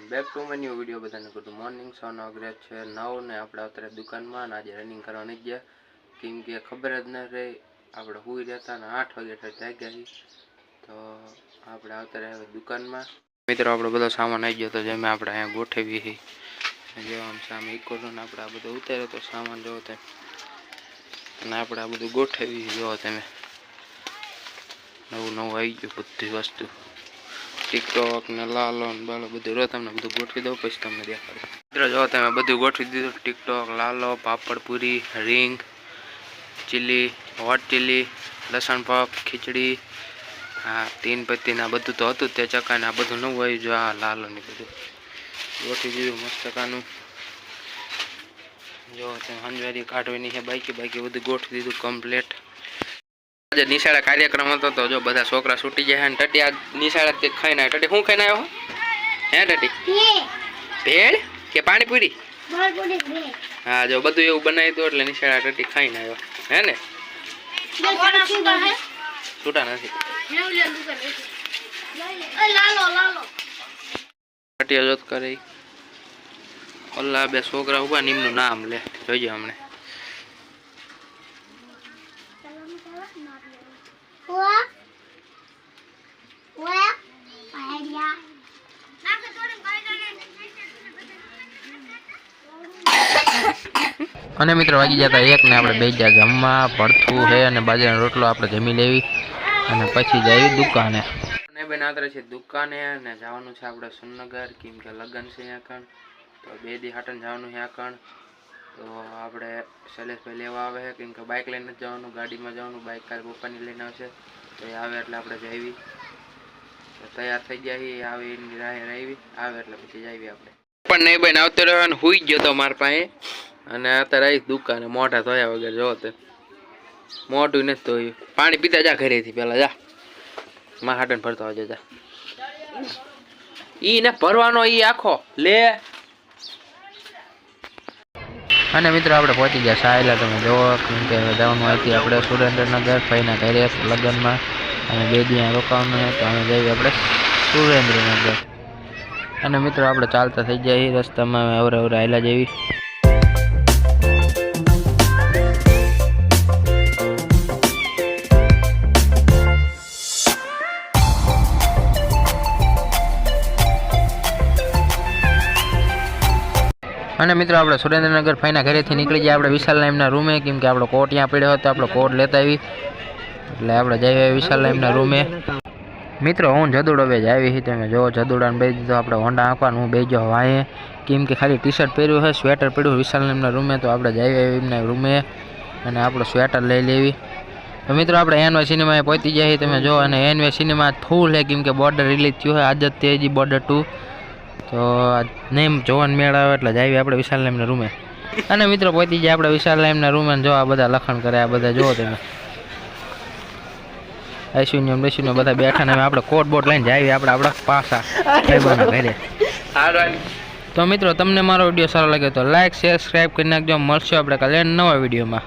Back to my new video. બધાને good morning. સવારનો અગ્રેજ છે 9 ને આપણે અત્યારે દુકાનમાં આજે રનિંગ કરવા નહીં ગયા, કેમ કે ખબર જ ન રહી આપણે હુઈ રહેતા ને 8 વાગે જાગ્યા છીએ। તો આપણે અત્યારે હવે દુકાનમાં મિત્રો આપણો બધો સામાન આવી ગયો, તો જેમ આપણે અહીંયા ગોઠવી છે જો આમ સામે ઇકોન આપણે આ બધું ઉતાર્યો તો સામાન જોવો તમે, અને આપણે આ બધું ગોઠવી જોવો તમે, નવું આવી ગયું બધી વસ્તુ, ટિકટોક ને લાલો ને બાલો બધું રો તમને બધું ગોઠવી દઉં પછી તમને દેખાડું। મિત્રો જો તમે બધું ગોઠવી દીધું, ટિકટોક, લાલો, પાપડ પૂરી, રીંગ, ચીલી, હોટ ચીલી, લસણ પપ, ખીચડી, હા 3 પત્તીના બધું તો હતું તે ચકાને, આ બધું નવું આવ્યું જો આ લાલો ને બધું ગોઠવી દીધું મસ્ત કાનું। જો તમે હંજવારી કાઢવાની છે બાકી બધું ગોઠવી દીધું કમ્પ્લીટ। આજે નિશાળા કાર્યક્રમ હતો તો જો બધા છોકરા છૂટી જાય ને ટટી આ નિશાળા તે ખાઈને આવ્યો। ટટી શું ખાઈને આવ્યો હે ટટી? ભેળ કે પાણીપુરી? હા જો બધું એવું બનાવી દો એટલે નિશાળા ટટી ખાઈને આવ્યો હે ને? છૂટા નથી ટટી જોત કરે ઓલા બે છોકરા ઉભા નિમનું નામ લે જોઈજો હમણે। અને મિત્રો વાગી જતા 1 ને આપણે બેસી ગયા જમવા, ભરથું છે અને બાજરાનો રોટલો આપણે જમી લેવી અને પછી જઈએ દુકાને। ને બેન આતરે છે દુકાને અને જવાનું છે આપણે સુરનગર, કેમ કે લગ્ન છે અહીંયા કણ, તો 2 દી હાટન જવાનું છે અહીંયા કણ। તો આપણે શૈલેષભાઈ લેવા આવે છે, કેમ કે બાઇક લઈને જ જવાનું, ગાડીમાં જવાનું, બાઇક કાલ પપ્પાની લઈને આવશે તો એ આવે એટલે આપણે જઈએ। તો તૈયાર થઈ ગયા આવે એની રાહે આવી આવે એટલે પછી જઈએ આપણે। પણ નહીં બેન આવતો રહ્યો ને હુઈ ગયો તો મારા પાસે, અને અત્યારે આવી દુકાને મોઢા ધોયા વગર જો તે મોઢું નથી ધોયું, પાણી પીતા જા ઘરેથી પેલા જા માં હાટન ભરતો આવજે જા, ઈ ને ભરવાનો ઈ આખો લે। અને મિત્રો આપણે પહોંચી ગયા સાયલા, તમે જોવો કેમ કે જવાનું હતી આપણે સુરેન્દ્રનગર ભાઈના ઘરે લગ્નમાં, અને 2 દી રોકાવાનું તો અમે જઈએ આપણે સુરેન્દ્રનગર। અને મિત્રો આપણે ચાલતા થઈ જાય રસ્તામાં અવરે હાલ્યા જેવી। અને મિત્રો આપણે સુરેન્દ્રનગર ભાઈના ઘરેથી નીકળી ગયા આપણે વિશાલ નામના રૂમે, કેમ કે આપણો કોટ ત્યાં પડ્યો હતો, આપણો કોટ લેતા આવી એટલે આપણે જઈએ વિશાલ નામના રૂમે। મિત્રો હું જદુડો બેજ આવી હતી, તમે જો જદુડાને બેસી દીધો આપણે હોન્ડા આંકવાનું, હું બેસી જાઉં વાંહે, કેમ કે ખાલી ટી-શર્ટ પહેર્યું છે, સ્વેટર પહેર્યું વિશાલ નામના રૂમે, તો આપણે જઈએ એમના રૂમે અને આપણો સ્વેટર લઈ લેવી। તો મિત્રો આપણે એનવાય સિનેમાએ પહોંચી જાય તમે જો, અને એનવાય સિનેમા ફૂલ છે કેમ કે બોર્ડર રિલીઝ થયું છે આજ જ તેજી બોર્ડર 2, તો નેમ જોવાનું મેળ આવે એટલે જઈએ આપણે વિશાલ નામના રૂમે। અને મિત્રો પહોંચી જાય આપણે વિશાલ નામના રૂમે, જો આ બધા લખણ કરે આ બધા જો તમે આઈસ્યુન્યમ બેસ્યુન્યમ બધા બેઠા ને આપણે કોટ બોટ લઈને જઈએ આપણે આપણા પાછા ઘરે। તો મિત્રો તમને મારો વિડીયો સારો લાગ્યો તો લાઈક શેર સબસ્ક્રાઈબ કરી નાખજો, મળશું આપણે કાલે નવા વિડીયોમાં।